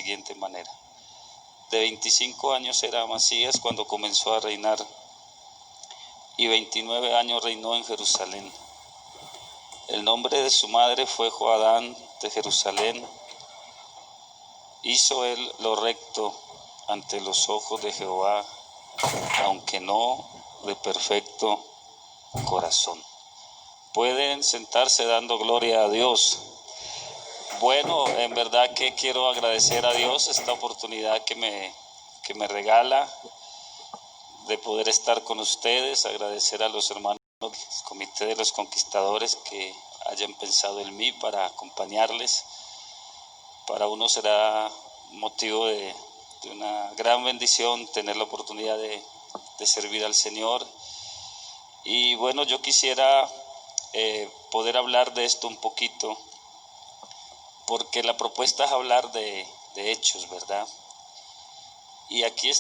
siguiente manera. De 25 años era Amasías cuando comenzó a reinar y 29 años reinó en Jerusalén. El nombre de su madre fue Joadán de Jerusalén. Hizo él lo recto ante los ojos de Jehová, aunque no de perfecto corazón. Pueden sentarse dando gloria a Dios. Bueno, en verdad que quiero agradecer a Dios esta oportunidad que me regala de poder estar con ustedes, agradecer a los hermanos del Comité de los Conquistadores que hayan pensado en mí para acompañarles. Para uno será motivo de una gran bendición tener la oportunidad de servir al Señor. Y bueno, yo quisiera poder hablar de esto un poquito, porque la propuesta es hablar de hechos, ¿verdad? Y aquí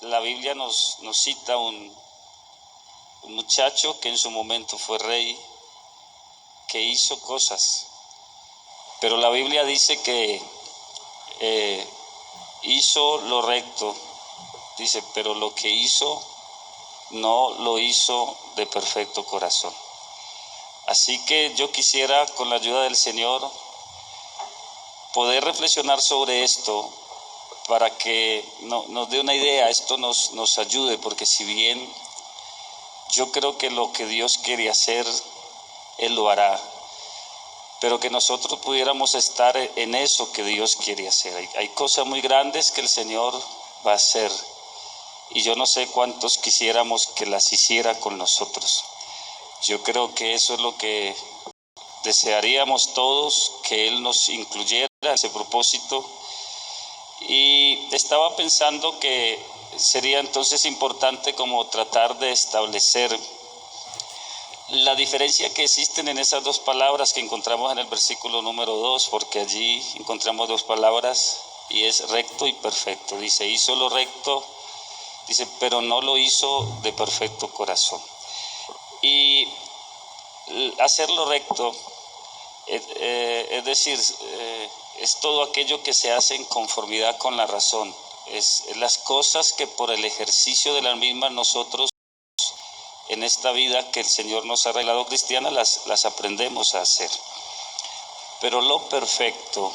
la Biblia nos cita un muchacho que en su momento fue rey, que hizo cosas, pero la Biblia dice que hizo lo recto, dice, pero lo que hizo no lo hizo de perfecto corazón. Así que yo quisiera, con la ayuda del Señor, poder reflexionar sobre esto para que nos dé una idea, esto nos ayude, porque si bien yo creo que lo que Dios quiere hacer, Él lo hará, pero que nosotros pudiéramos estar en eso que Dios quiere hacer. Hay cosas muy grandes que el Señor va a hacer, y yo no sé cuántos quisiéramos que las hiciera con nosotros. Yo creo que eso es lo que desearíamos todos, que Él nos incluyera en ese propósito. Y estaba pensando que sería entonces importante como tratar de establecer la diferencia que existen en esas dos palabras que encontramos en el versículo número 2, porque allí encontramos dos palabras y es recto y perfecto. Dice, hizo lo recto, dice, pero no lo hizo de perfecto corazón. Y hacer lo recto, es decir, es todo aquello que se hace en conformidad con la razón. Es las cosas que por el ejercicio de las mismas nosotros en esta vida que el Señor nos ha regalado cristiana las aprendemos a hacer. Pero lo perfecto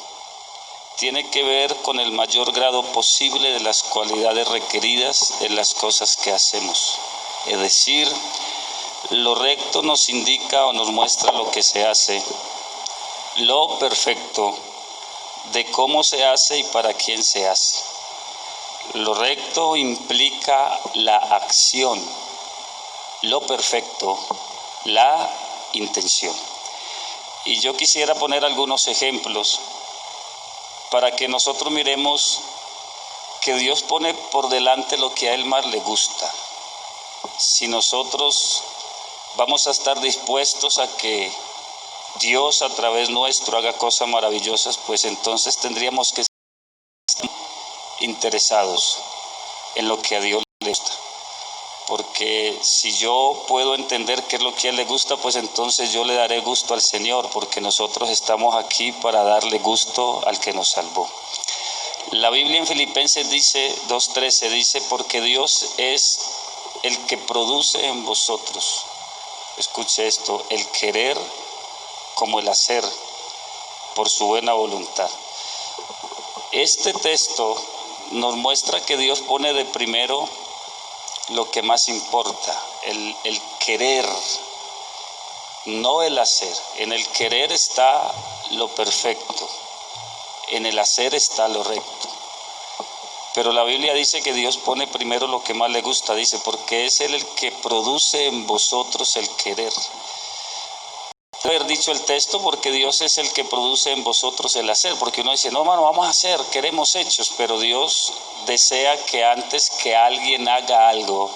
tiene que ver con el mayor grado posible de las cualidades requeridas en las cosas que hacemos. Es decir, lo recto nos indica o nos muestra lo que se hace. Lo perfecto de cómo se hace y para quién se hace. Lo recto implica la acción. Lo perfecto, la intención. Y yo quisiera poner algunos ejemplos para que nosotros miremos que Dios pone por delante lo que a Él más le gusta. Si nosotros vamos a estar dispuestos a que Dios a través nuestro haga cosas maravillosas, pues entonces tendríamos que estar interesados en lo que a Dios le gusta. Porque si yo puedo entender qué es lo que a Él le gusta, pues entonces yo le daré gusto al Señor, porque nosotros estamos aquí para darle gusto al que nos salvó. La Biblia en Filipenses dice, 2:13, dice, porque Dios es el que produce en vosotros, escuche esto, el querer como el hacer por su buena voluntad. Este texto nos muestra que Dios pone de primero lo que más importa, el querer, no el hacer. En el querer está lo perfecto, en el hacer está lo recto. Pero la Biblia dice que Dios pone primero lo que más le gusta, dice, porque es Él el que produce en vosotros el querer. Haber dicho el texto porque Dios es el que produce en vosotros el hacer, porque uno dice, no hermano, vamos a hacer, queremos hechos, pero Dios desea que antes que alguien haga algo,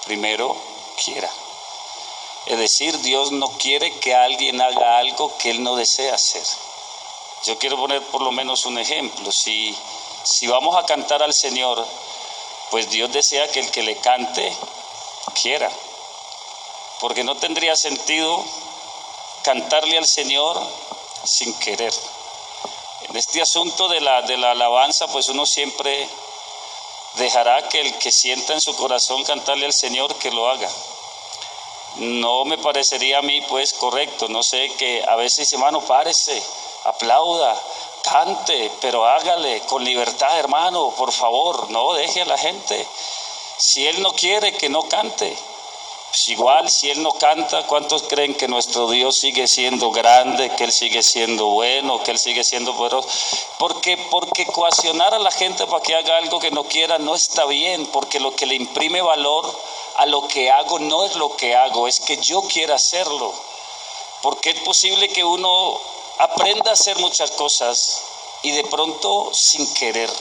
primero quiera. Es decir, Dios no quiere que alguien haga algo que Él no desea hacer. Yo quiero poner por lo menos un ejemplo. Si vamos a cantar al Señor, pues Dios desea que el que le cante quiera, porque no tendría sentido cantarle al Señor sin querer. En este asunto de la alabanza, pues uno siempre dejará que el que sienta en su corazón cantarle al Señor, que lo haga. No me parecería a mí pues correcto, no sé, que a veces dice, hermano, párese, aplauda, cante, pero hágale con libertad, hermano, por favor, no deje a la gente. Si él no quiere, que no cante. Pues igual, si él no canta, ¿cuántos creen que nuestro Dios sigue siendo grande, que él sigue siendo bueno, que él sigue siendo poderoso? Porque coaccionar a la gente para que haga algo que no quiera no está bien, porque lo que le imprime valor a lo que hago no es lo que hago, es que yo quiera hacerlo. Porque es posible que uno aprenda a hacer muchas cosas y de pronto sin querer.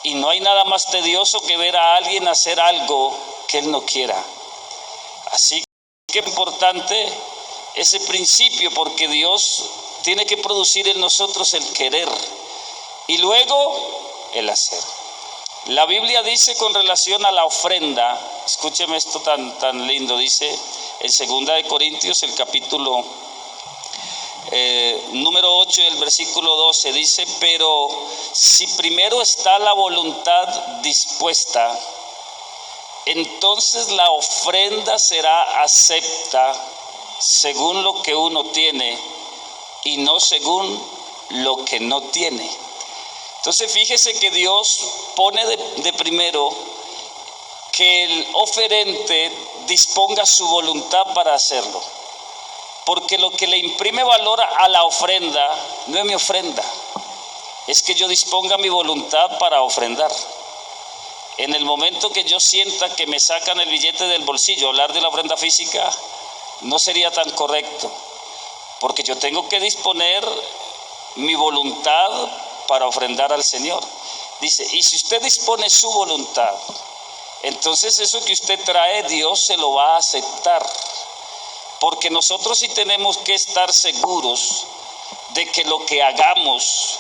Y no hay nada más tedioso que ver a alguien hacer algo que él no quiera. Así que es importante ese principio, porque Dios tiene que producir en nosotros el querer y luego el hacer. La Biblia dice con relación a la ofrenda, escúcheme esto tan lindo, dice en 2 Corintios, el capítulo número 8, el versículo 12, dice, pero si primero está la voluntad dispuesta, entonces la ofrenda será acepta según lo que uno tiene y no según lo que no tiene. Entonces fíjese que Dios pone de primero que el oferente disponga su voluntad para hacerlo. Porque lo que le imprime valor a la ofrenda no es mi ofrenda, es que yo disponga mi voluntad para ofrendar. En el momento que yo sienta que me sacan el billete del bolsillo, hablar de la ofrenda física no sería tan correcto, porque yo tengo que disponer mi voluntad para ofrendar al Señor. Dice, y si usted dispone su voluntad, entonces eso que usted trae, Dios se lo va a aceptar. Porque nosotros sí tenemos que estar seguros de que lo que hagamos,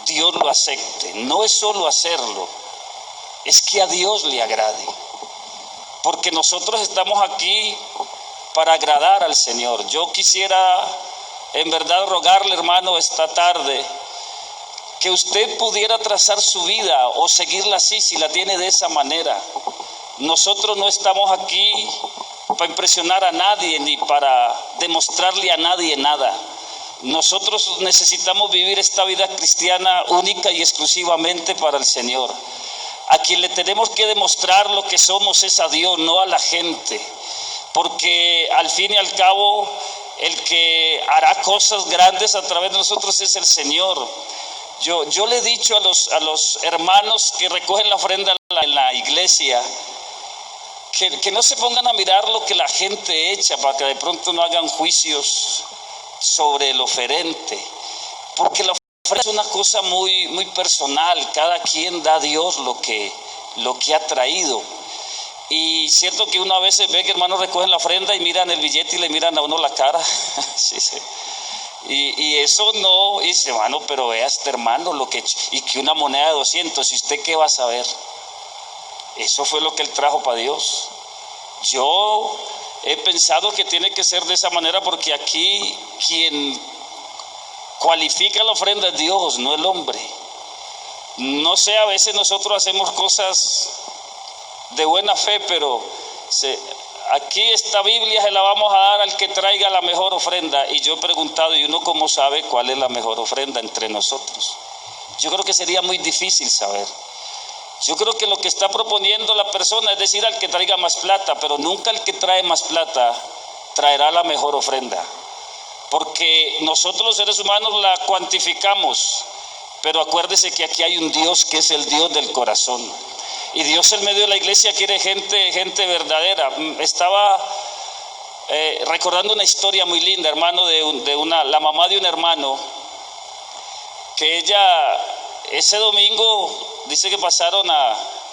Dios lo acepte. No es solo hacerlo, es que a Dios le agrade. Porque nosotros estamos aquí para agradar al Señor. Yo quisiera en verdad rogarle, hermano, esta tarde, que usted pudiera trazar su vida o seguirla así, si la tiene de esa manera. Nosotros no estamos aquí para impresionar a nadie ni para demostrarle a nadie nada. Nosotros necesitamos vivir esta vida cristiana única y exclusivamente para el Señor. A quien le tenemos que demostrar lo que somos es a Dios, no a la gente, porque al fin y al cabo el que hará cosas grandes a través de nosotros es el Señor. Yo le he dicho a los hermanos que recogen la ofrenda en la iglesia que no se pongan a mirar lo que la gente echa, para que de pronto no hagan juicios sobre el oferente, porque la ofrenda es una cosa muy, muy personal. Cada quien da a Dios lo que ha traído. Y cierto que uno a veces ve que hermanos recogen la ofrenda y miran el billete y le miran a uno la cara. Sí, sí. Y eso no, y dice, hermano, pero vea este hermano lo que, y que una moneda de 200, ¿y usted qué va a saber? Eso fue lo que él trajo para Dios. Yo he pensado que tiene que ser de esa manera, porque aquí quien cualifica la ofrenda es Dios, no el hombre. No sé, a veces nosotros hacemos cosas de buena fe, pero aquí esta Biblia se la vamos a dar al que traiga la mejor ofrenda. Y yo he preguntado, ¿y uno cómo sabe cuál es la mejor ofrenda entre nosotros? Yo creo que sería muy difícil saber. Yo creo que lo que está proponiendo la persona es decir al que traiga más plata, pero nunca el que trae más plata traerá la mejor ofrenda. Porque nosotros los seres humanos la cuantificamos, pero acuérdese que aquí hay un Dios que es el Dios del corazón. Y Dios en medio de la iglesia quiere gente verdadera. Estaba recordando una historia muy linda, hermano, la mamá de un hermano, que ella ese domingo dice que pasaron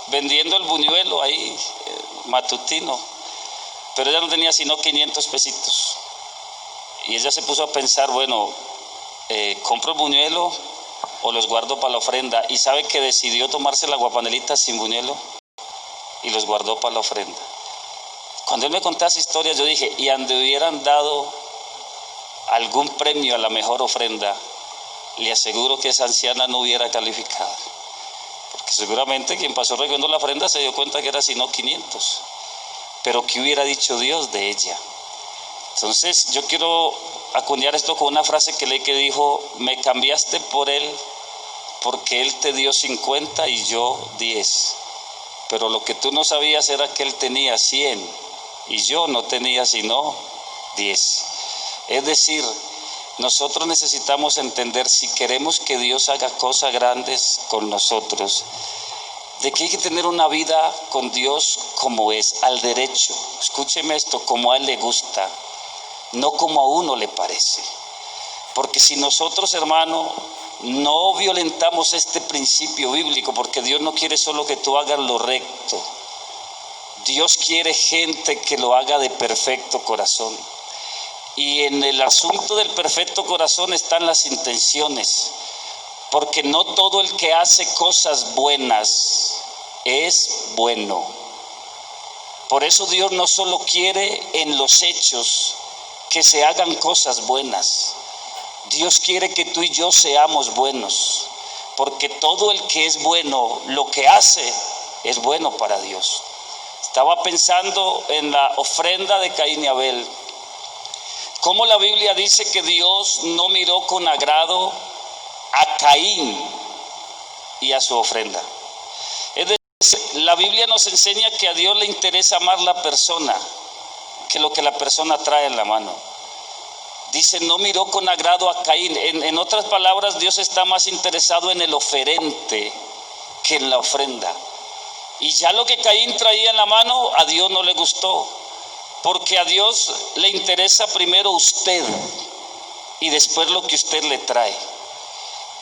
vendiendo el buñuelo ahí, matutino, pero ella no tenía sino 500 pesitos. Y ella se puso a pensar, bueno, ¿compro el buñuelo o los guardo para la ofrenda? Y sabe que decidió tomarse la guapanelita sin buñuelo y los guardó para la ofrenda. Cuando él me contaba esa historia, yo dije, y donde hubieran dado algún premio a la mejor ofrenda, le aseguro que esa anciana no hubiera calificado. Porque seguramente quien pasó recogiendo la ofrenda se dio cuenta que era sino 500. Pero ¿qué hubiera dicho Dios de ella? Entonces yo quiero acuñar esto con una frase que leí que dijo: me cambiaste por él porque él te dio 50 y yo 10. Pero lo que tú no sabías era que él tenía 100 y yo no tenía sino 10. Es decir, nosotros necesitamos entender, si queremos que Dios haga cosas grandes con nosotros, de que hay que tener una vida con Dios como es, al derecho. Escúcheme esto, como a Él le gusta, no como a uno le parece. Porque si nosotros, hermano, no violentamos este principio bíblico, porque Dios no quiere solo que tú hagas lo recto, Dios quiere gente que lo haga de perfecto corazón. Y en el asunto del perfecto corazón están las intenciones, porque no todo el que hace cosas buenas es bueno. Por eso Dios no solo quiere en los hechos que se hagan cosas buenas, Dios quiere que tú y yo seamos buenos, porque todo el que es bueno, lo que hace es bueno para Dios. Estaba pensando en la ofrenda de Caín y Abel, cómo la Biblia dice que Dios no miró con agrado a Caín y a su ofrenda. Es decir, la Biblia nos enseña que a Dios le interesa más la persona que lo que la persona trae en la mano. Dice, no miró con agrado a Caín. En otras palabras, Dios está más interesado en el oferente que en la ofrenda. Y ya lo que Caín traía en la mano, a Dios no le gustó. Porque a Dios le interesa primero usted y después lo que usted le trae.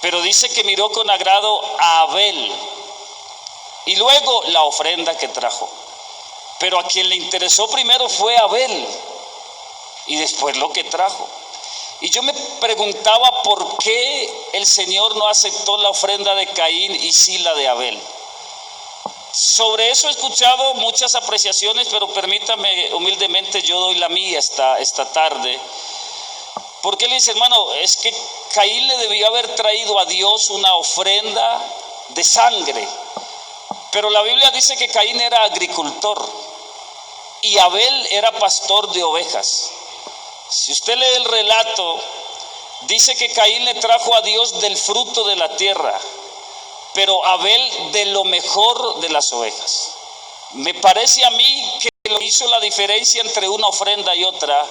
Pero dice que miró con agrado a Abel y luego la ofrenda que trajo. Pero a quien le interesó primero fue Abel y después lo que trajo. Y yo me preguntaba por qué el Señor no aceptó la ofrenda de Caín y sí la de Abel. Sobre eso he escuchado muchas apreciaciones, pero permítame humildemente, yo doy la mía esta tarde. Porque él dice, hermano, es que Caín le debió haber traído a Dios una ofrenda de sangre. Pero la Biblia dice que Caín era agricultor y Abel era pastor de ovejas. Si usted lee el relato, dice que Caín le trajo a Dios del fruto de la tierra, pero Abel de lo mejor de las ovejas. Me parece a mí que lo que hizo la diferencia entre una ofrenda y otra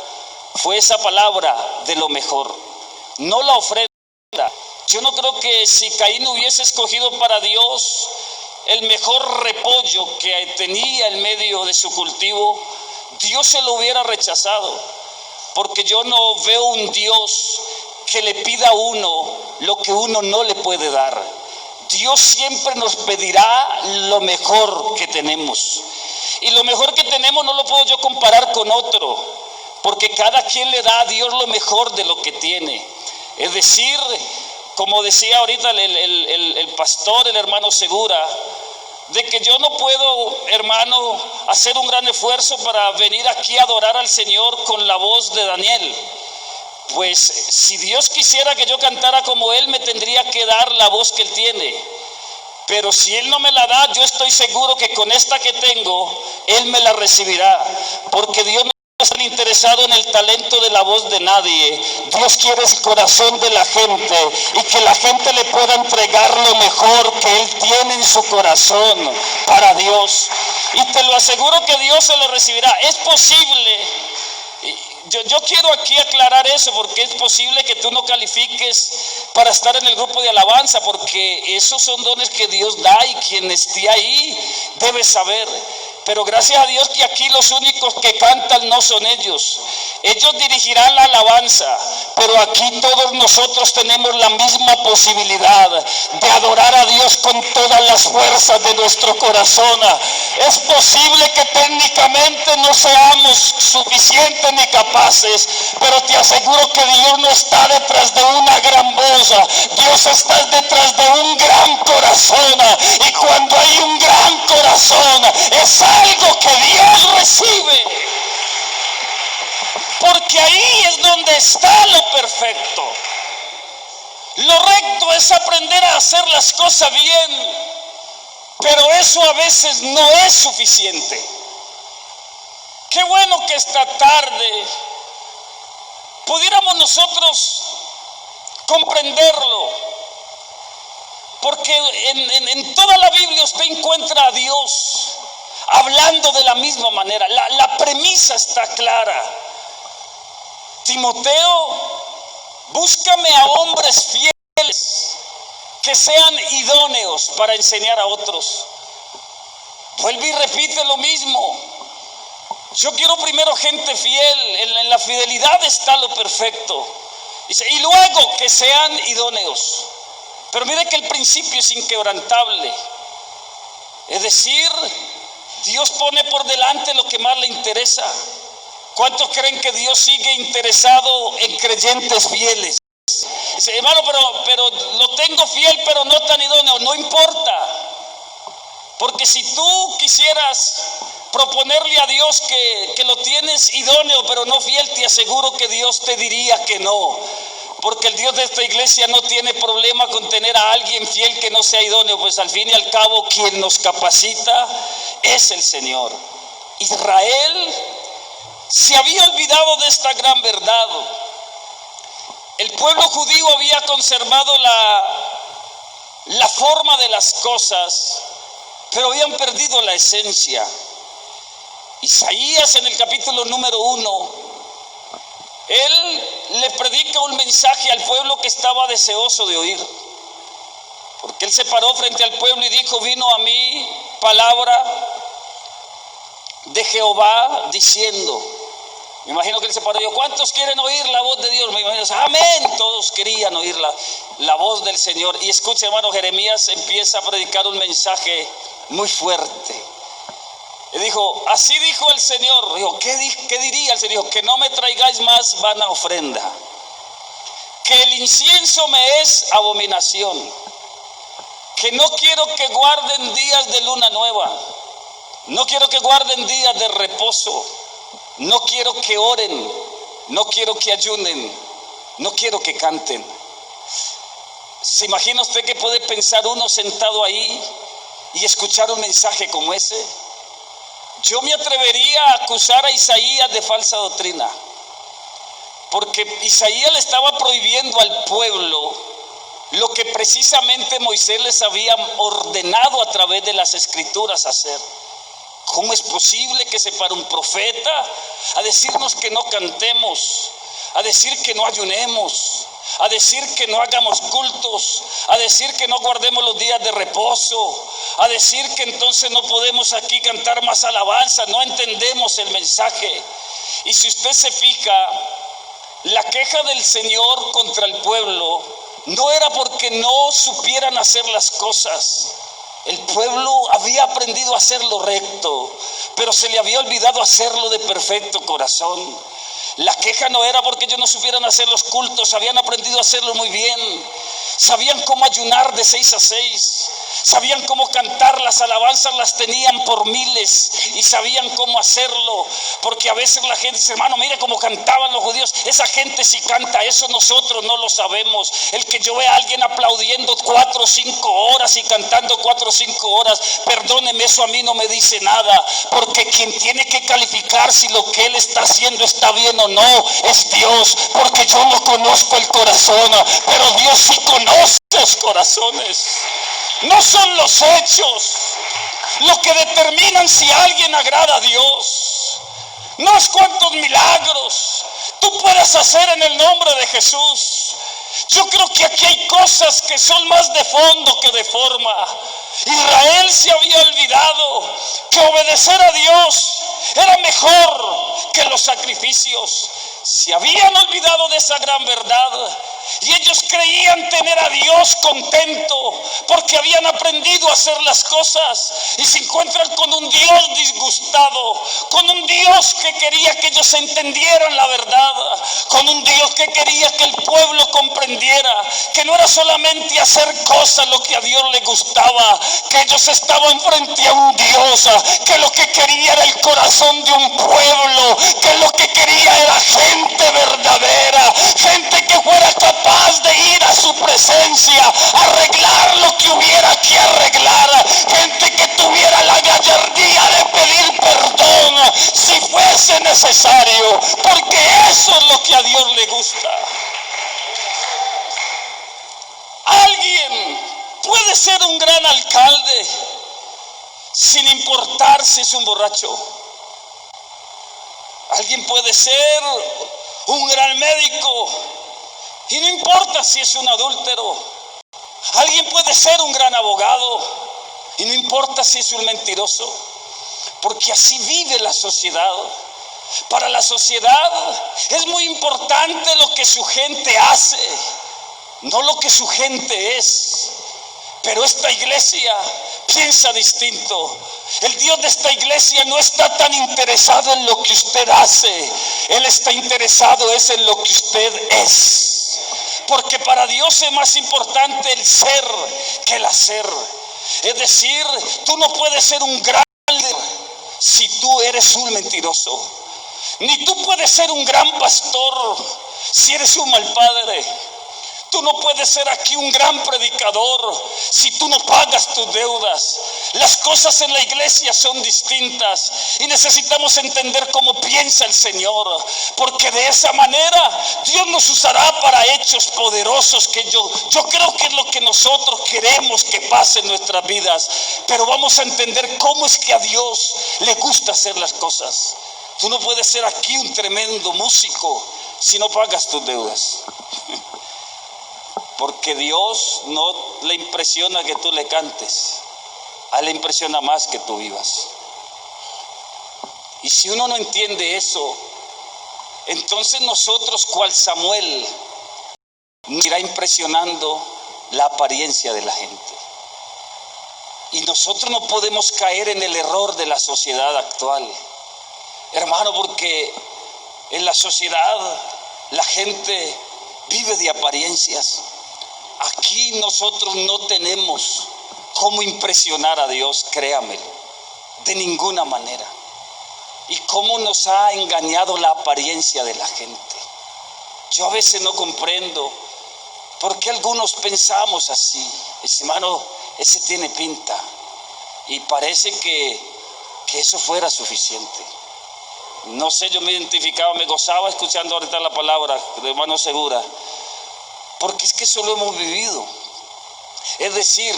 fue esa palabra, de lo mejor, no la ofrenda. Yo no creo que si Caín hubiese escogido para Dios el mejor repollo que tenía en medio de su cultivo, Dios se lo hubiera rechazado, porque yo no veo un Dios que le pida a uno lo que uno no le puede dar. Dios siempre nos pedirá lo mejor que tenemos. Y lo mejor que tenemos no lo puedo yo comparar con otro, porque cada quien le da a Dios lo mejor de lo que tiene. Es decir, como decía ahorita el pastor, el hermano Segura, de que yo no puedo, hermano, hacer un gran esfuerzo para venir aquí a adorar al Señor con la voz de Daniel. Pues si Dios quisiera que yo cantara como Él, me tendría que dar la voz que Él tiene. Pero si Él no me la da, yo estoy seguro que con esta que tengo, Él me la recibirá. Porque Dios no está interesado en el talento de la voz de nadie. Dios quiere el corazón de la gente y que la gente le pueda entregar lo mejor que Él tiene en su corazón para Dios. Y te lo aseguro que Dios se lo recibirá. Es posible. Yo quiero aquí aclarar eso, porque es posible que tú no califiques para estar en el grupo de alabanza, porque esos son dones que Dios da y quien esté ahí debe saber. Pero gracias a Dios que aquí los únicos que cantan no son ellos. Ellos dirigirán la alabanza, pero aquí todos nosotros tenemos la misma posibilidad de adorar a Dios con todas las fuerzas de nuestro corazón. Es posible que técnicamente no seamos suficientes ni capaces, pero te aseguro que Dios no está detrás de una gran voz. Dios está detrás de un gran corazón, y cuando hay un gran corazón es algo que Dios recibe, porque ahí es donde está lo perfecto. Lo recto es aprender a hacer las cosas bien, pero eso a veces no es suficiente. Qué bueno que esta tarde pudiéramos nosotros comprenderlo, porque en toda la Biblia usted encuentra a Dios hablando de la misma manera. La premisa está clara. Timoteo, búscame a hombres fieles que sean idóneos para enseñar a otros. Vuelve y repite lo mismo. Yo quiero primero gente fiel. En la fidelidad está lo perfecto. Dice, y luego que sean idóneos. Pero mire que el principio es inquebrantable. Es decir, Dios pone por delante lo que más le interesa. ¿Cuántos creen que Dios sigue interesado en creyentes fieles? Dice, hermano, pero lo tengo fiel, pero no tan idóneo. No importa. Porque si tú quisieras proponerle a Dios que lo tienes idóneo, pero no fiel, te aseguro que Dios te diría que no. Porque el Dios de esta iglesia no tiene problema con tener a alguien fiel que no sea idóneo, pues al fin y al cabo quien nos capacita es el Señor. Israel se había olvidado de esta gran verdad. El pueblo judío había conservado la forma de las cosas, pero habían perdido la esencia. Isaías en el capítulo número 1, él le predica un mensaje al pueblo que estaba deseoso de oír, porque él se paró frente al pueblo y dijo, vino a mí palabra de Jehová diciendo. Me imagino que él se paró y dijo, ¿cuántos quieren oír la voz de Dios? Me imagino, amén, todos querían oír la voz del Señor. Y escuche, hermano, Jeremías empieza a predicar un mensaje muy fuerte. Y dijo, así dijo el Señor. Dijo, ¿qué diría el Señor? Dijo, que no me traigáis más vana ofrenda, que el incienso me es abominación, que no quiero que guarden días de luna nueva, no quiero que guarden días de reposo, no quiero que oren, no quiero que ayunen, no quiero que canten. ¿Se imagina usted que puede pensar uno sentado ahí y escuchar un mensaje como ese? Yo me atrevería a acusar a Isaías de falsa doctrina, porque Isaías le estaba prohibiendo al pueblo lo que precisamente Moisés les había ordenado a través de las escrituras hacer. ¿Cómo es posible que se pare un profeta a decirnos que no cantemos, a decir que no ayunemos, a decir que no hagamos cultos, a decir que no guardemos los días de reposo, a decir que entonces no podemos aquí cantar más alabanza? No entendemos el mensaje. Y si usted se fija, la queja del Señor contra el pueblo no era porque no supieran hacer las cosas. El pueblo había aprendido a hacer lo recto, pero se le había olvidado hacerlo de perfecto corazón. La queja no era porque ellos no supieran hacer los cultos, habían aprendido a hacerlo muy bien. Sabían cómo ayunar de 6 a 6, sabían cómo cantar, las alabanzas las tenían por miles y sabían cómo hacerlo. Porque a veces la gente dice, hermano, mire cómo cantaban los judíos, esa gente sí canta, eso nosotros no lo sabemos. El que yo vea a alguien aplaudiendo 4 o 5 horas y cantando 4 o 5 horas, perdóneme, eso a mí no me dice nada, porque quien tiene que calificar si lo que él está haciendo está bien o no es Dios, porque yo no conozco el corazón, pero Dios sí conoce los corazones. No son los hechos lo que determinan si alguien agrada a Dios, no es cuántos milagros tú puedas hacer en el nombre de Jesús. Yo creo que aquí hay cosas que son más de fondo que de forma. Israel se había olvidado que obedecer a Dios era mejor que los sacrificios. Se habían olvidado de esa gran verdad y ellos creían tener a Dios contento porque habían aprendido a hacer las cosas, y se encuentran con un Dios disgustado, con un Dios que quería que ellos entendieran la verdad, con un Dios que quería que el pueblo comprendiera que no era solamente hacer cosas lo que a Dios le gustaba, que ellos estaban frente a un Dios que lo que quería era el corazón de un pueblo, que lo que quería era gente verdadera, gente que fuera capaz de ir a su presencia, arreglar lo que hubiera que arreglar, gente que tuviera la gallardía de pedir perdón si fuese necesario, porque eso es lo que a Dios le gusta. Alguien puede ser un gran alcalde sin importar si es un borracho. Alguien puede ser un gran médico y no importa si es un adúltero. Alguien puede ser un gran abogado y no importa si es un mentiroso, porque así vive la sociedad. Para la sociedad es muy importante lo que su gente hace, no lo que su gente es. Pero esta iglesia piensa distinto. El Dios de esta iglesia no está tan interesado en lo que usted hace. Él está interesado es en lo que usted es. Porque para Dios es más importante el ser que el hacer. Es decir, tú no puedes ser un gran líder si tú eres un mentiroso. Ni tú puedes ser un gran pastor si eres un mal padre. Tú no puedes ser aquí un gran predicador si tú no pagas tus deudas. Las cosas en la iglesia son distintas y necesitamos entender cómo piensa el Señor, porque de esa manera Dios nos usará para hechos poderosos que yo creo que es lo que nosotros queremos que pase en nuestras vidas. Pero vamos a entender cómo es que a Dios le gusta hacer las cosas. Tú no puedes ser aquí un tremendo músico si no pagas tus deudas. Porque Dios no le impresiona que tú le cantes, a él le impresiona más que tú vivas. Y si uno no entiende eso, entonces nosotros, cual Samuel, nos irá impresionando la apariencia de la gente. Y nosotros no podemos caer en el error de la sociedad actual, hermano, porque en la sociedad la gente vive de apariencias. Aquí nosotros no tenemos cómo impresionar a Dios, créamelo, de ninguna manera. Y cómo nos ha engañado la apariencia de la gente. Yo a veces no comprendo por qué algunos pensamos así. Ese hermano, ese tiene pinta. Y parece que eso fuera suficiente. No sé, yo me identificaba, me gozaba escuchando ahorita la palabra de hermano Segura. Porque es que eso lo hemos vivido. Es decir,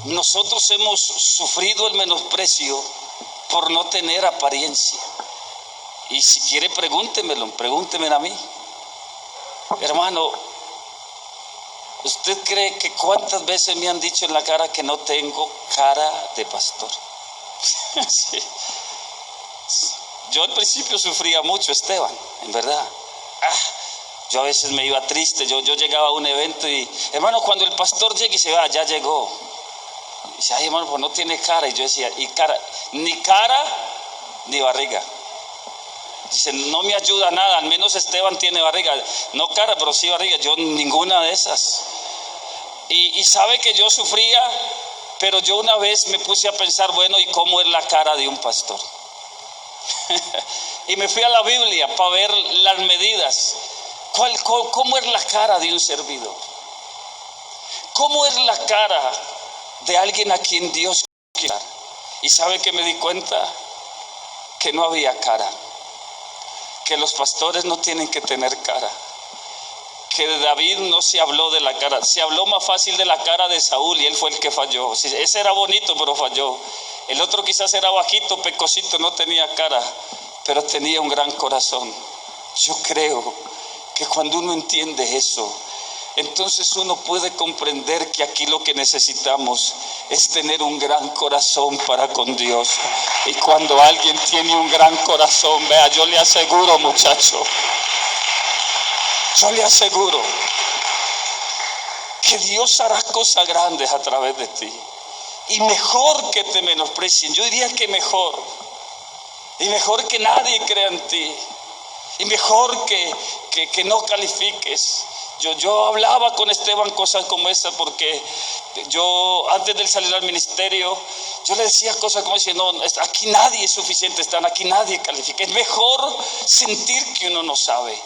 nosotros hemos sufrido el menosprecio por no tener apariencia. Y si quiere pregúnteme a mí. Hermano, ¿usted cree que cuántas veces me han dicho en la cara que no tengo cara de pastor? Sí. Yo al principio sufría mucho, Esteban, en verdad. Yo a veces me iba triste, yo llegaba a un evento y, hermano, cuando el pastor llega y se va, ya llegó. Y dice, ay, hermano, pues no tiene cara. Y yo decía, ¿y cara? Ni cara, ni barriga. Dice, no me ayuda nada, al menos Esteban tiene barriga. No cara, pero sí barriga, yo ninguna de esas. Y sabe que yo sufría, pero yo una vez me puse a pensar, bueno, ¿y cómo es la cara de un pastor? Y me fui a la Biblia para ver las medidas. ¿Cómo es la cara de un servidor? ¿Cómo es la cara de alguien a quien Dios quiere? Y sabe que me di cuenta que no había cara, que los pastores no tienen que tener cara, que de David no se habló de la cara, se habló más fácil de la cara de Saúl y él fue el que falló. Ese era bonito pero falló. El otro quizás era bajito, pecosito, no tenía cara, pero tenía un gran corazón. Yo creo que cuando uno entiende eso, entonces uno puede comprender que aquí lo que necesitamos es tener un gran corazón para con Dios. Y cuando alguien tiene un gran corazón, vea, yo le aseguro, muchacho, yo le aseguro que Dios hará cosas grandes a través de ti. Y mejor que te menosprecien, yo diría que mejor. Y mejor que nadie crea en ti. Y mejor que no califiques. Yo hablaba con Esteban cosas como esas, porque yo antes de salir al ministerio, yo le decía cosas como diciendo, no, aquí nadie es suficiente, aquí nadie califica. Es mejor sentir que uno no sabe.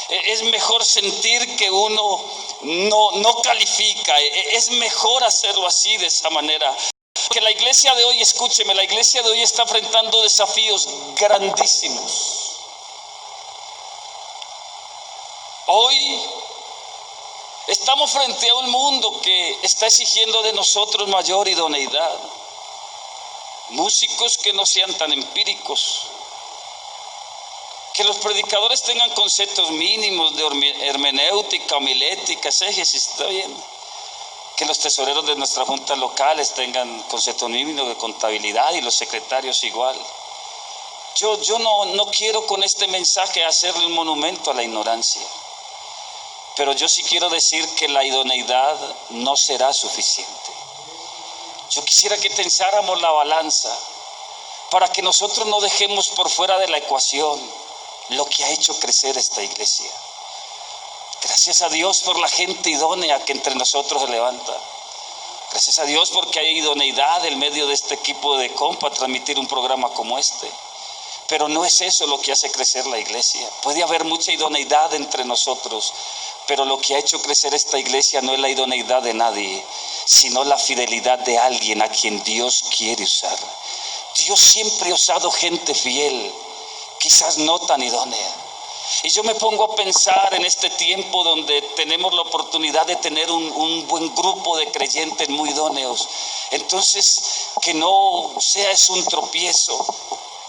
Es mejor sentir que uno no califica. Es mejor hacerlo así, de esa manera. Porque la iglesia de hoy, escúcheme, la iglesia de hoy está enfrentando desafíos grandísimos. Hoy estamos frente a un mundo que está exigiendo de nosotros mayor idoneidad. Músicos que no sean tan empíricos. Que los predicadores tengan conceptos mínimos de hermenéutica, homilética, exégesis, está bien. Que los tesoreros de nuestras juntas locales tengan conceptos mínimos de contabilidad y los secretarios igual. Yo no quiero con este mensaje hacerle un monumento a la ignorancia. Pero yo sí quiero decir que la idoneidad no será suficiente. Yo quisiera que tensáramos la balanza para que nosotros no dejemos por fuera de la ecuación lo que ha hecho crecer esta iglesia. Gracias a Dios por la gente idónea que entre nosotros se levanta. Gracias a Dios porque hay idoneidad en medio de este equipo de compa transmitir un programa como este. Pero no es eso lo que hace crecer la iglesia. Puede haber mucha idoneidad entre nosotros, pero lo que ha hecho crecer esta iglesia no es la idoneidad de nadie, sino la fidelidad de alguien a quien Dios quiere usar. Dios siempre ha usado gente fiel, quizás no tan idónea. Y yo me pongo a pensar en este tiempo donde tenemos la oportunidad de tener un buen grupo de creyentes muy idóneos. Entonces, que no seas un tropiezo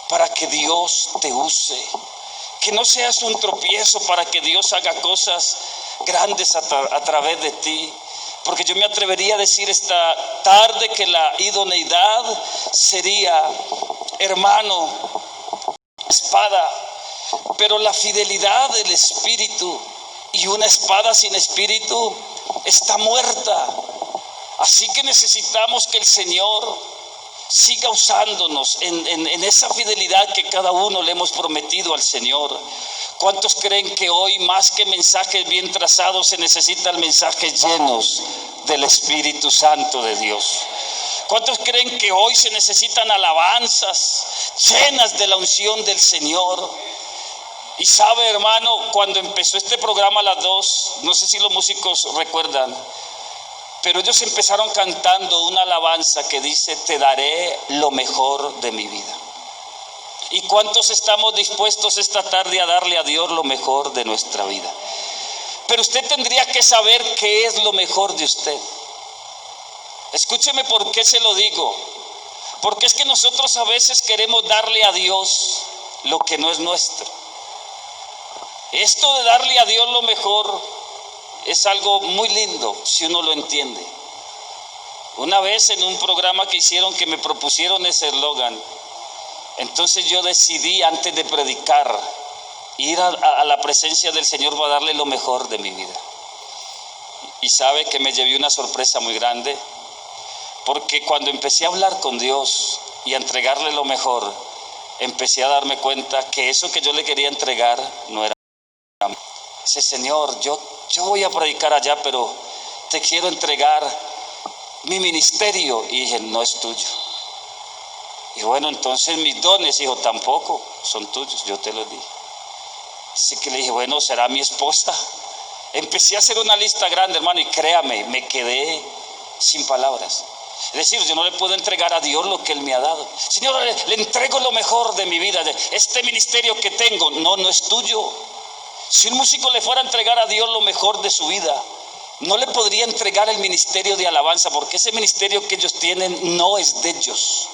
para que Dios te use. Que no seas un tropiezo para que Dios haga cosas grandes a través de ti. Porque yo me atrevería a decir esta tarde que la idoneidad sería, hermano, espada, pero la fidelidad del Espíritu, y una espada sin Espíritu está muerta. Así que necesitamos que el Señor siga usándonos en esa fidelidad que cada uno le hemos prometido al Señor. ¿Cuántos creen que hoy, más que mensajes bien trazados, se necesitan mensajes llenos del Espíritu Santo de Dios? ¿Cuántos creen que hoy se necesitan alabanzas llenas de la unción del Señor? Y sabe, hermano, cuando empezó este programa a las 2, no sé si los músicos recuerdan, pero ellos empezaron cantando una alabanza que dice: te daré lo mejor de mi vida. ¿Y cuántos estamos dispuestos esta tarde a darle a Dios lo mejor de nuestra vida? Pero usted tendría que saber qué es lo mejor de usted. Escúcheme por qué se lo digo. Porque es que nosotros a veces queremos darle a Dios lo que no es nuestro. Esto de darle a Dios lo mejor es algo muy lindo si uno lo entiende. Una vez en un programa que hicieron, que me propusieron ese eslogan, entonces yo decidí, antes de predicar, ir a la presencia del Señor para darle lo mejor de mi vida. Y sabe que me llevé una sorpresa muy grande, porque cuando empecé a hablar con Dios y a entregarle lo mejor, empecé a darme cuenta que eso que yo le quería entregar no era. Dice: Señor, yo voy a predicar allá, pero te quiero entregar mi ministerio. Y dije: no es tuyo. Y bueno, entonces mis dones, hijo, tampoco son tuyos, yo te los di. Así que le dije: bueno, será mi esposa. Empecé a hacer una lista grande, hermano, y créame, me quedé sin palabras. Es decir, yo no le puedo entregar a Dios lo que Él me ha dado. Señor, le entrego lo mejor de mi vida. Este ministerio que tengo, no es tuyo. Si un músico le fuera a entregar a Dios lo mejor de su vida, no le podría entregar el ministerio de alabanza, porque ese ministerio que ellos tienen no es de ellos.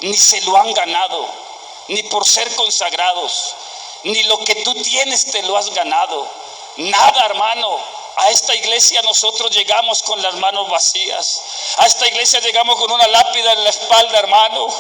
Ni se lo han ganado, ni por ser consagrados, ni lo que tú tienes te lo has ganado. Nada, hermano. A esta iglesia nosotros llegamos con las manos vacías. A esta iglesia llegamos con una lápida en la espalda, hermano,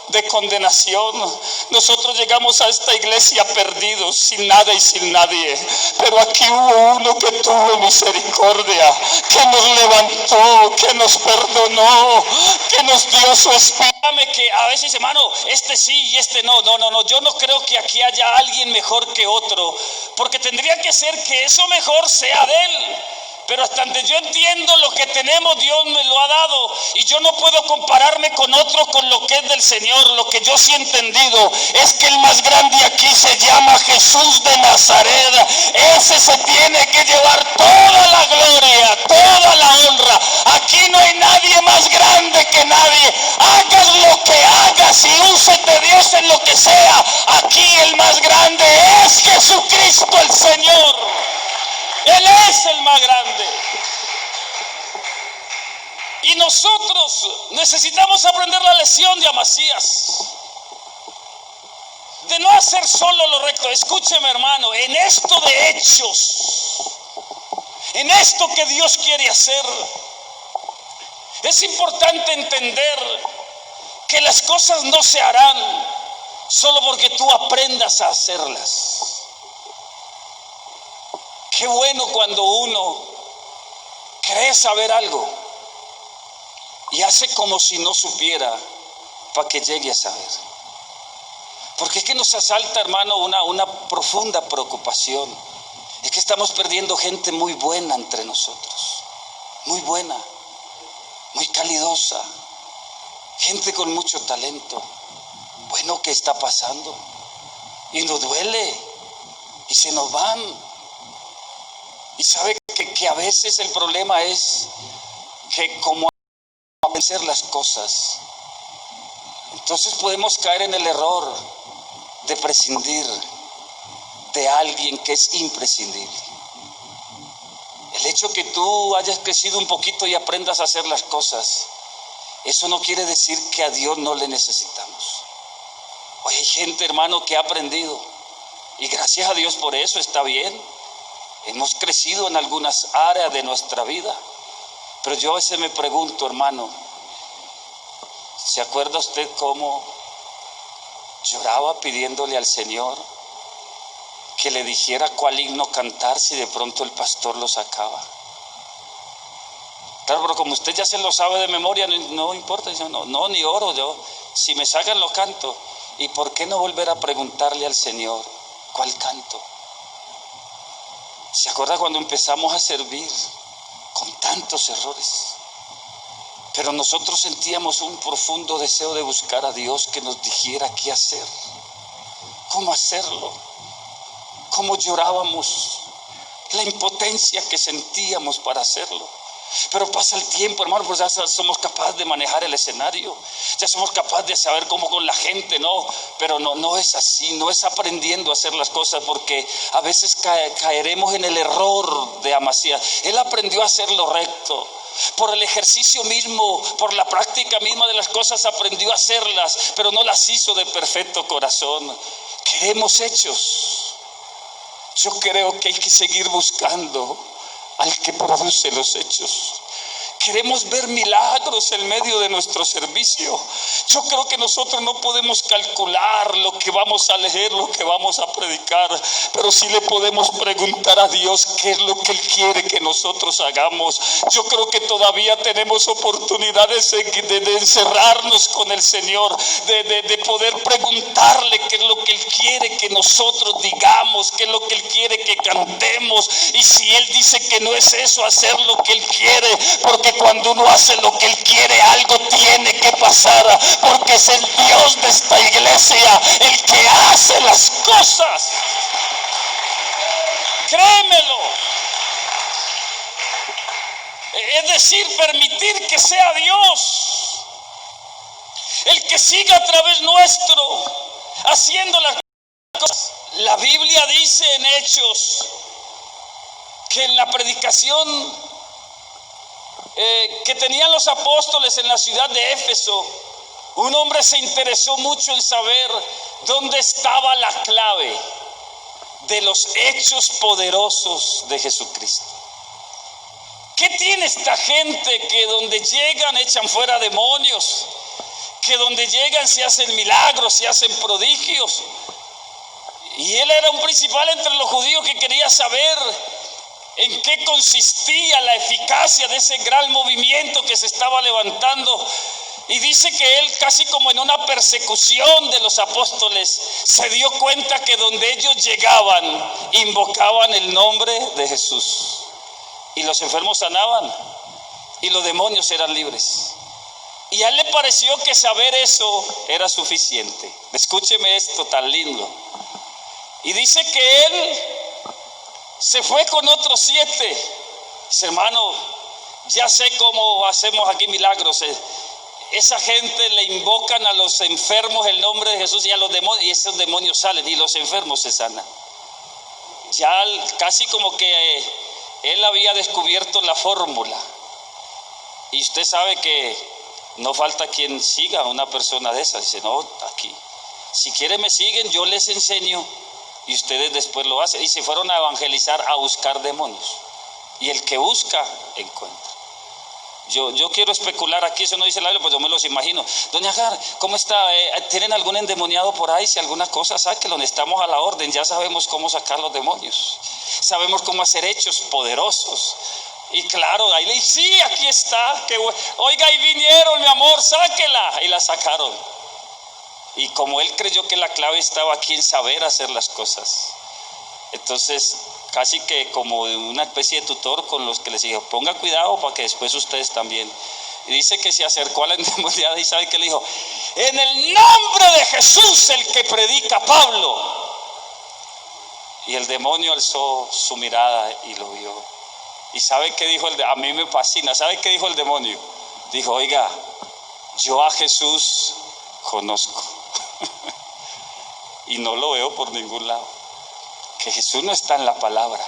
de condenación. Nosotros llegamos a esta iglesia perdidos, sin nada y sin nadie. Pero aquí hubo uno que tuvo misericordia, que nos levantó, que nos perdonó, que nos dio su espíritu. Que a veces, hermano, este sí y este no. No, yo no creo que aquí haya alguien mejor que otro, porque tendría que ser que eso mejor sea de él. Pero hasta donde yo entiendo lo que tenemos, Dios me lo ha dado. Y yo no puedo compararme con otro, con lo que es del Señor. Lo que yo sí he entendido es que el más grande aquí se llama Jesús de Nazaret. Ese se tiene que llevar toda la gloria, toda la honra. Aquí no hay nadie más grande que nadie. Hagas lo que hagas y úsete Dios en lo que sea. Aquí el más grande es Jesucristo el Señor. Él es el más grande. Y nosotros necesitamos aprender la lección de Amasías, de no hacer solo lo recto. Escúcheme, hermano, en esto de hechos, en esto que Dios quiere hacer, es importante entender que las cosas no se harán solo porque tú aprendas a hacerlas. Qué bueno cuando uno cree saber algo y hace como si no supiera para que llegue a saber. Porque es que nos asalta, hermano, una profunda preocupación. Es que estamos perdiendo gente muy buena entre nosotros. Muy buena, muy calidosa. Gente con mucho talento. Bueno, ¿qué está pasando? Y nos duele. Y se nos van. Y sabe que a veces el problema es que como hacer las cosas, entonces podemos caer en el error de prescindir de alguien que es imprescindible. El hecho que tú hayas crecido un poquito y aprendas a hacer las cosas, eso no quiere decir que a Dios no le necesitamos. Hoy hay gente, hermano, que ha aprendido y gracias a Dios por eso, está bien. Hemos crecido en algunas áreas de nuestra vida, pero yo a veces me pregunto, hermano, ¿se acuerda usted cómo lloraba pidiéndole al Señor que le dijera cuál himno cantar si de pronto el pastor lo sacaba? Claro, pero como usted ya se lo sabe de memoria, no importa, yo no, ni oro, yo si me sacan lo canto. ¿Y por qué no volver a preguntarle al Señor cuál canto? ¿Se acuerda cuando empezamos a servir con tantos errores? Pero nosotros sentíamos un profundo deseo de buscar a Dios que nos dijera qué hacer, cómo hacerlo, cómo llorábamos, la impotencia que sentíamos para hacerlo. Pero pasa el tiempo, hermano, pues ya somos capaces de manejar el escenario, ya somos capaces de saber cómo con la gente, no, pero no es así, no es aprendiendo a hacer las cosas, porque a veces caeremos en el error de Amasías. Él aprendió a hacer lo recto, por el ejercicio mismo, por la práctica misma de las cosas aprendió a hacerlas, pero no las hizo de perfecto corazón. Queremos hechos. Yo creo que hay que seguir buscando al que produce los hechos. Queremos ver milagros en medio de nuestro servicio. Yo creo que nosotros no podemos calcular lo que vamos a leer, lo que vamos a predicar, pero sí le podemos preguntar a Dios qué es lo que Él quiere que nosotros hagamos. Yo creo que todavía tenemos oportunidades de encerrarnos con el Señor, de poder preguntarle qué es lo que Él quiere que nosotros digamos, qué es lo que Él quiere que cantemos. Y si Él dice que no es eso, hacer lo que Él quiere, porque cuando uno hace lo que Él quiere, algo tiene que pasar, porque es el Dios de esta iglesia el que hace las cosas. Créemelo. Es decir, permitir que sea Dios el que siga a través nuestro haciendo las cosas. La Biblia dice en Hechos que en la predicación que tenían los apóstoles en la ciudad de Éfeso, un hombre se interesó mucho en saber dónde estaba la clave de los hechos poderosos de Jesucristo. ¿Qué tiene esta gente que donde llegan echan fuera demonios, que donde llegan se hacen milagros, se hacen prodigios? Y él era un principal entre los judíos que quería saber en qué consistía la eficacia de ese gran movimiento que se estaba levantando. Y dice que él, casi como en una persecución de los apóstoles, se dio cuenta que donde ellos llegaban, invocaban el nombre de Jesús. y los enfermos sanaban y los demonios eran libres. Y a él le pareció que saber eso era suficiente. Escúcheme esto tan lindo. Y dice que él se fue con otros 7. Dice, hermano, ya sé cómo hacemos aquí milagros. Esa gente le invocan a los enfermos el nombre de Jesús y a los demonios, y esos demonios salen y los enfermos se sanan. Ya casi como que él había descubierto la fórmula. Y usted sabe que no falta quien siga a una persona de esas. Dice, no, aquí, si quieren me siguen, yo les enseño y ustedes después lo hacen. Y se fueron a evangelizar, a buscar demonios. Y el que busca, encuentra. Yo quiero especular aquí, eso no dice la Biblia, pues yo me los imagino. Doña Agar, ¿cómo está? ¿Tienen algún endemoniado por ahí? Si alguna cosa, sáquelo, estamos a la orden. Ya sabemos cómo sacar los demonios. Sabemos cómo hacer hechos poderosos. Y claro, ahí le dije, sí, aquí está. Oiga, ahí vinieron, mi amor, sáquela. Y la sacaron. Y como él creyó que la clave estaba aquí en saber hacer las cosas, entonces casi que como una especie de tutor con los que les dijo, ponga cuidado para que después ustedes también. Y dice que se acercó a la endemoniada y ¿sabe qué le dijo? En el nombre de Jesús, el que predica Pablo. Y el demonio alzó su mirada y lo vio. Y ¿sabe qué dijo a mí me fascina, ¿sabe qué dijo el demonio? Dijo, oiga, yo a Jesús conozco y no lo veo por ningún lado. Que Jesús no está en la palabra.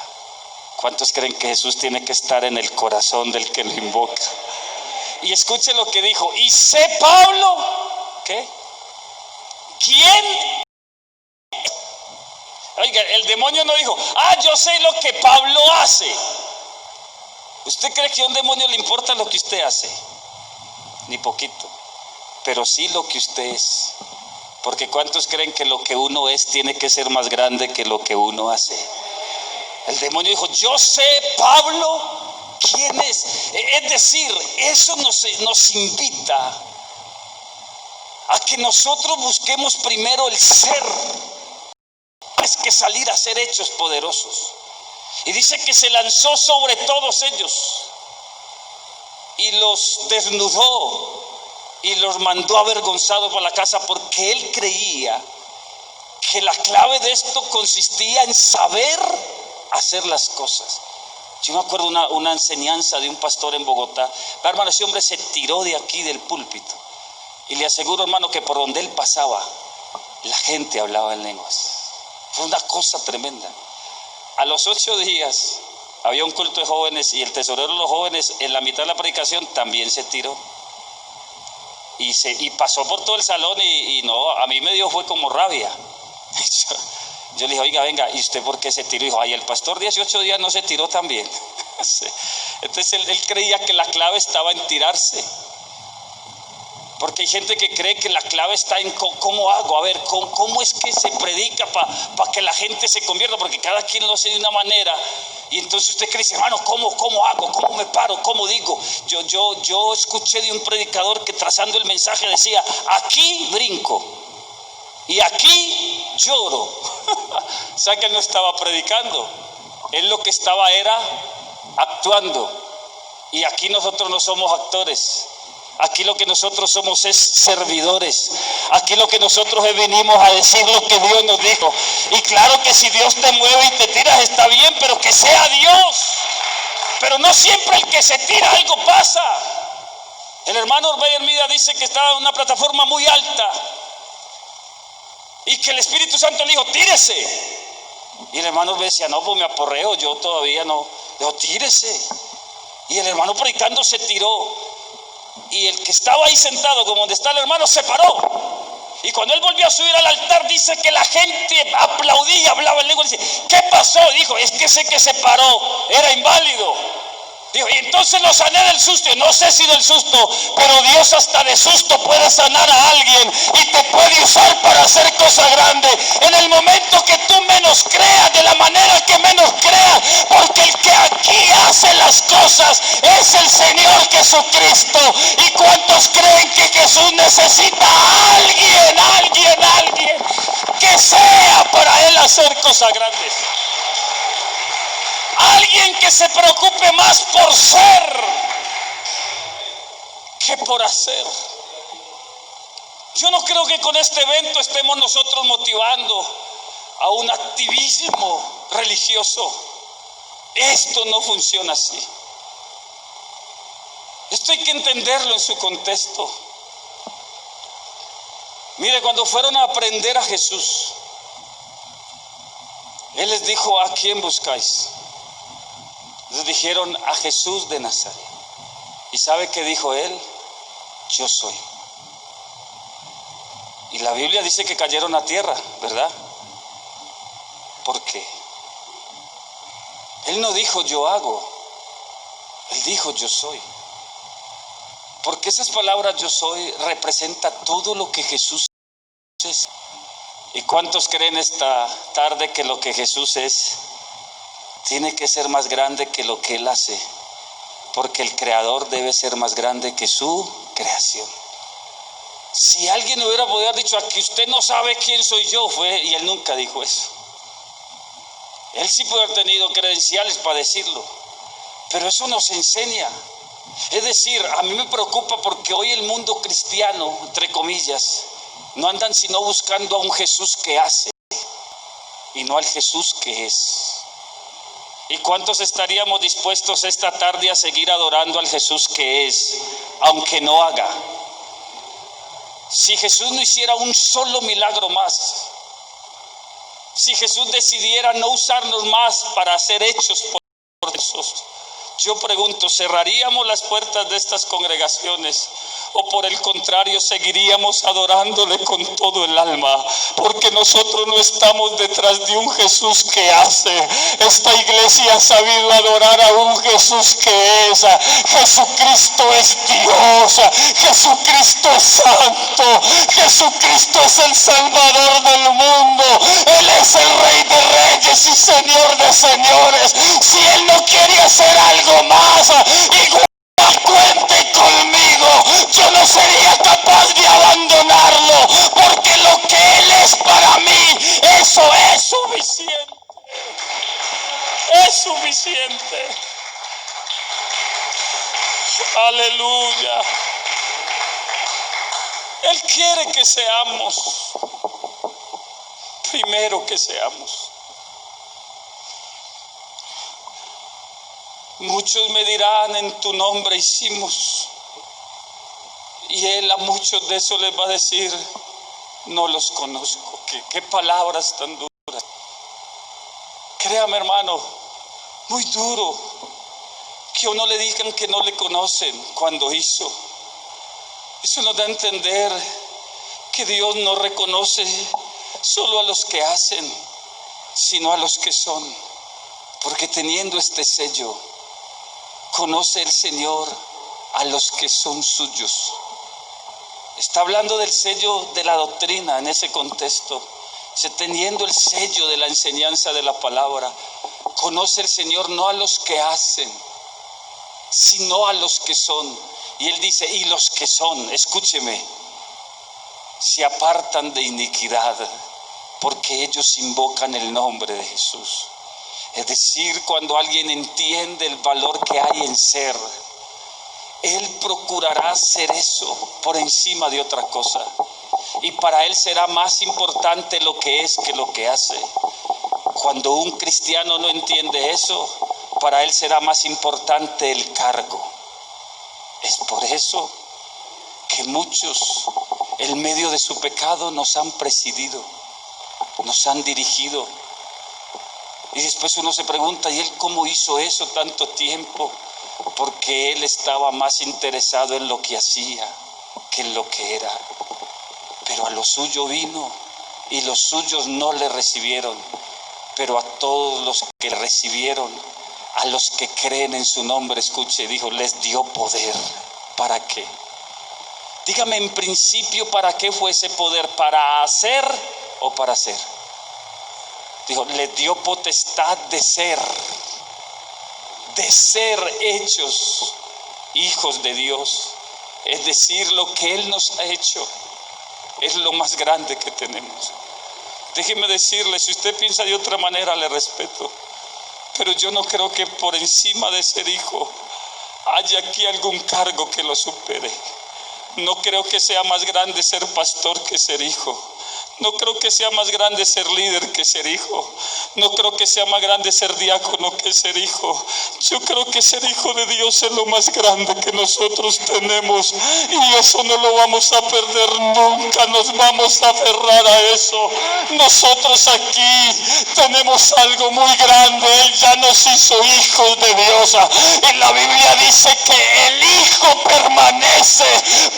¿Cuántos creen que Jesús tiene que estar en el corazón del que lo invoca? Y escuche lo que dijo. Y sé Pablo, ¿qué? ¿Quién? Oiga, el demonio no dijo, yo sé lo que Pablo hace. ¿Usted cree que a un demonio le importa lo que usted hace? Ni poquito. Pero sí lo que usted es. Porque ¿cuántos creen que lo que uno es tiene que ser más grande que lo que uno hace? El demonio dijo, yo sé, Pablo, quién es. Es decir, eso nos invita a que nosotros busquemos primero el ser, es que salir a hacer hechos poderosos. Y dice que se lanzó sobre todos ellos y los desnudó y los mandó avergonzados por la casa, porque él creía que la clave de esto consistía en saber hacer las cosas. Yo me acuerdo una enseñanza de un pastor en Bogotá. Hermano, ese hombre se tiró de aquí del púlpito y le aseguro, hermano, que por donde él pasaba la gente hablaba en lenguas. Fue una cosa tremenda. A los 8 días había un culto de jóvenes y el tesorero de los jóvenes en la mitad de la predicación también se tiró. Y pasó por todo el salón y no, a mí me dio fue como rabia. Yo le dije, oiga, venga, ¿y usted por qué se tiró? Y dijo, el pastor 18 días no se tiró también. Entonces él creía que la clave estaba en tirarse. Porque hay gente que cree que la clave está en cómo hago, a ver, cómo es que se predica para que la gente se convierta, porque cada quien lo hace de una manera. Y entonces usted cree, hermano, ¿cómo hago? ¿Cómo me paro? ¿Cómo digo? Yo escuché de un predicador que trazando el mensaje decía, aquí brinco y aquí lloro. O sea que él no estaba predicando, él lo que estaba era actuando. Y aquí nosotros no somos actores. Aquí lo que nosotros somos es servidores. Aquí lo que nosotros venimos a decir lo que Dios nos dijo. Y claro que si Dios te mueve y te tiras está bien, pero que sea Dios. Pero no siempre el que se tira algo pasa. El hermano Orbey Hermida dice que estaba en una plataforma muy alta y que el Espíritu Santo le dijo, tírese. Y el hermano Orbey decía, no, pues me aporreo, yo todavía no. Le dijo, tírese. Y el hermano predicando se tiró. Y el que estaba ahí sentado, como donde está el hermano, se paró. Y cuando él volvió a subir al altar, dice que la gente aplaudía, hablaba en lengua. Dice, ¿qué pasó? Dijo, es que ese que se paró era inválido. Dijo, y entonces lo sané del susto. No sé si del susto, pero Dios hasta de susto puede sanar a alguien y te puede usar para hacer cosas grandes. En el momento que tú menos creas, de la manera que menos creas, porque el que aquí hace las cosas es el Señor Jesucristo. ¿Y cuántos creen que Jesús necesita a alguien que sea para él hacer cosas grandes? alguien que se preocupe más por ser que por hacer. Yo no creo que con este evento estemos nosotros motivando a un activismo religioso. Esto no funciona así. Esto hay que entenderlo en su contexto. Mire, cuando fueron a aprender a Jesús, Él les dijo: ¿a quién buscáis? Les dijeron: a Jesús de Nazaret. ¿Y sabe qué dijo Él? Yo soy. Y la Biblia dice que cayeron a tierra, ¿verdad? ¿Por qué? Él no dijo yo hago, Él dijo yo soy. Porque esas palabras yo soy representa todo lo que Jesús es. ¿Y cuántos creen esta tarde que lo que Jesús es tiene que ser más grande que lo que Él hace? Porque el Creador debe ser más grande que su creación. Si alguien hubiera podido haber dicho: aquí usted no sabe quién soy yo, y Él nunca dijo eso. Él sí puede haber tenido credenciales para decirlo, pero eso nos enseña. Es decir, a mí me preocupa porque hoy el mundo cristiano, entre comillas, no andan sino buscando a un Jesús que hace y no al Jesús que es. ¿Y cuántos estaríamos dispuestos esta tarde a seguir adorando al Jesús que es, aunque no haga? Si Jesús no hiciera un solo milagro más, si Jesús decidiera no usarnos más para hacer hechos por Jesús, yo pregunto, ¿cerraríamos las puertas de estas congregaciones? ¿O por el contrario seguiríamos adorándole con todo el alma? Porque nosotros no estamos detrás de un Jesús que hace. Esta iglesia ha sabido adorar a un Jesús que es. Jesucristo es Dios, Jesucristo es santo, Jesucristo es el Salvador del mundo. Él es el Rey de Reyes y Señor de señores. Si Él no quiere hacer algo más, igual cuente conmigo, yo no sería capaz de abandonarlo, porque lo que Él es para mí, eso es suficiente. Es suficiente. Aleluya. Él quiere que seamos, primero que seamos. Muchos me dirán: en tu nombre hicimos. Y Él a muchos de esos les va a decir: no los conozco. ¿Qué palabras tan duras? Créame, hermano, muy duro que a uno le digan que no le conocen cuando hizo. Eso nos da a entender que Dios no reconoce solo a los que hacen, sino a los que son. Porque teniendo este sello, conoce el Señor a los que son suyos. Está hablando del sello de la doctrina en ese contexto. Teniendo el sello de la enseñanza de la palabra, conoce el Señor no a los que hacen, sino a los que son. Y Él dice: y los que son, escúcheme, se apartan de iniquidad, porque ellos invocan el nombre de Jesús. Es decir, cuando alguien entiende el valor que hay en ser, él procurará ser eso por encima de otra cosa. Y para él será más importante lo que es que lo que hace. Cuando un cristiano no entiende eso, para él será más importante el cargo. Es por eso que muchos, en medio de su pecado, nos han presidido, nos han dirigido. Y después uno se pregunta: ¿y él cómo hizo eso tanto tiempo? Porque él estaba más interesado en lo que hacía que en lo que era. Pero a lo suyo vino y los suyos no le recibieron. Pero a todos los que le recibieron, a los que creen en su nombre, escuche, dijo, les dio poder. ¿Para qué? Dígame, en principio, ¿para qué fue ese poder? ¿Para hacer o para ser? Dijo, les dio potestad de ser hechos hijos de Dios. Es decir, lo que Él nos ha hecho es lo más grande que tenemos. Déjeme decirle, si usted piensa de otra manera, le respeto. Pero yo no creo que por encima de ser hijo haya aquí algún cargo que lo supere. No creo que sea más grande ser pastor que ser hijo. No creo que sea más grande ser líder que ser hijo. No creo que sea más grande ser diácono que ser hijo. Yo creo que ser hijo de Dios es lo más grande que nosotros tenemos. Y eso no lo vamos a perder nunca. Nos vamos a aferrar a eso. Nosotros aquí tenemos algo muy grande. Él ya nos hizo hijos de Dios. Y la Biblia dice que el hijo permanece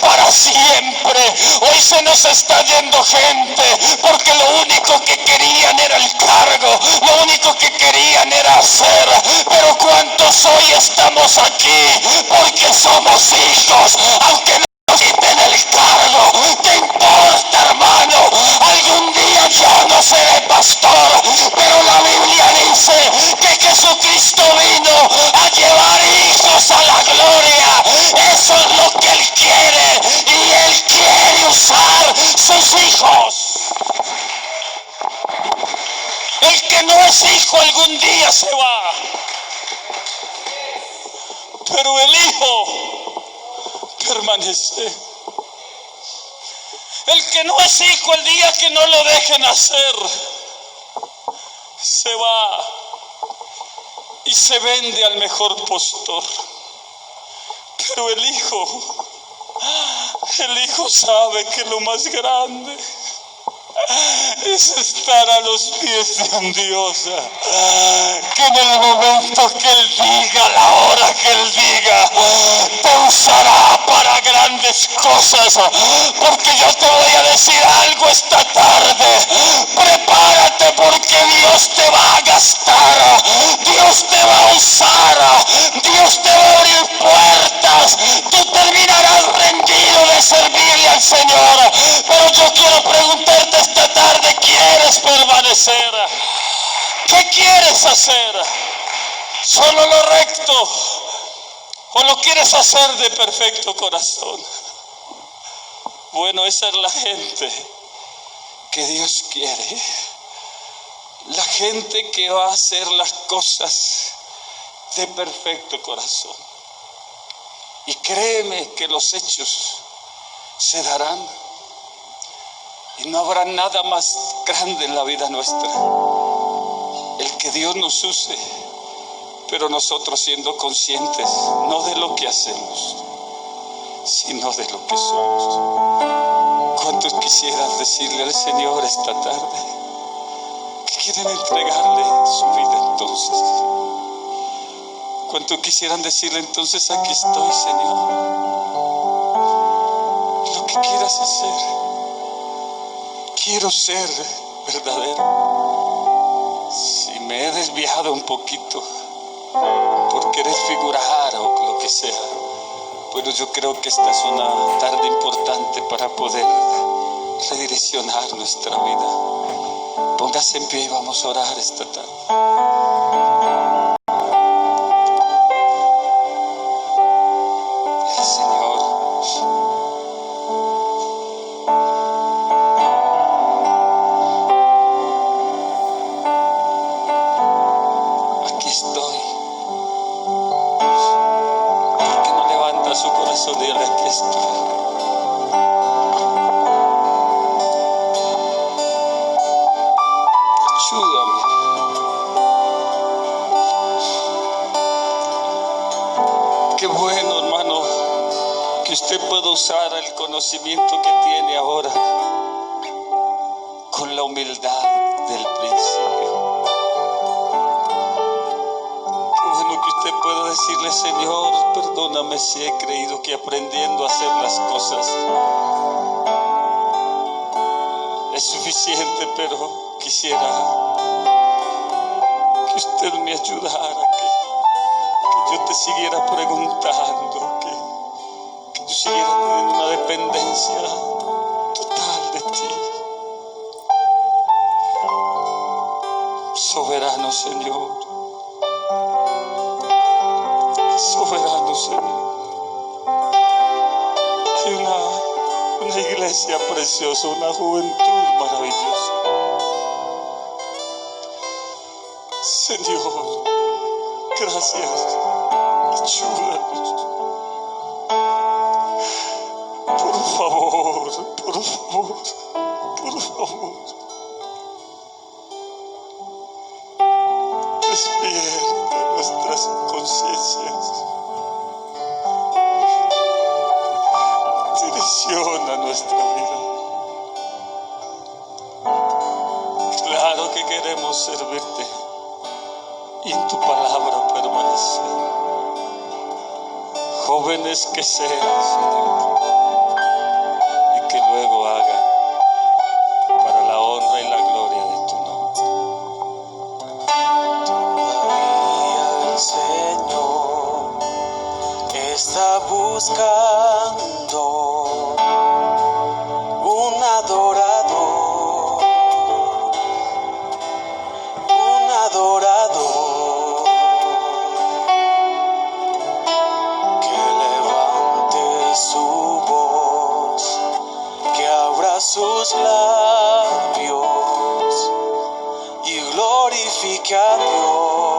para siempre. Hoy se nos está yendo gente porque lo único que querían era el cargo, lo único que querían era hacer. Pero ¿cuántos hoy estamos aquí porque somos hijos? Aunque nos quiten el cargo, ¿qué importa, hermano? Algún día yo no seré pastor, pero la Biblia dice que Jesucristo vino a llevar hijos a la gloria. Eso es lo que Él quiere, y Él quiere usar sus hijos. El que no es hijo algún día se va, pero el hijo permanece. El que no es hijo, el día que no lo dejen hacer, se va y se vende al mejor postor. Pero el hijo sabe que lo más grande es estar a los pies de un Dios, que en el momento que Él diga, la hora que Él diga, te usará para grandes cosas. Porque yo te voy a decir algo esta tarde: prepárate, porque Dios te va a gastar, Dios te va a usar, Dios te va a abrir puertas. Tú terminarás rendido de servirle al Señor. Pero yo quiero preguntarte esta tarde: ¿quieres permanecer? ¿Qué quieres hacer? ¿Solo lo recto o lo quieres hacer de perfecto corazón? Bueno, esa es la gente que Dios quiere. La gente que va a hacer las cosas de perfecto corazón. Y créeme que los hechos se darán. Y no habrá nada más grande en la vida nuestra, el que Dios nos use, pero nosotros siendo conscientes no de lo que hacemos, sino de lo que somos. ¿Cuántos quisieran decirle al Señor esta tarde que quieren entregarle su vida entonces? ¿Cuántos quisieran decirle entonces: aquí estoy, Señor? Lo que quieras hacer. Quiero ser verdadero. Si me he desviado un poquito por querer figurar o lo que sea, pero yo creo que esta es una tarde importante para poder redireccionar nuestra vida. Póngase en pie y vamos a orar esta tarde. El Señor su corazón, dígale: aquí estoy. Ayúdame. Qué bueno, hermano, que usted pueda usar el conocimiento que tiene ahora con la humildad del principio. Que usted pueda decirle: Señor, perdóname si he creído que aprendiendo a hacer las cosas es suficiente, pero quisiera que usted me ayudara, que yo te siguiera preguntando, que yo siguiera teniendo una dependencia total de ti. Soberano Señor. Soberano Señor. Hay una iglesia preciosa, una juventud maravillosa. Señor, gracias. Ayúdanos. Por favor, por favor, por favor. Despierta nuestras conciencias. Direcciona nuestra vida. Claro que queremos servirte y en tu palabra permanecer. Jóvenes que sean, Señor, y que luego hagan para la honra y la gloria de tu nombre. Todavía el Señor está buscando un adorador, que levante su voz, que abra sus labios y glorifique a Dios.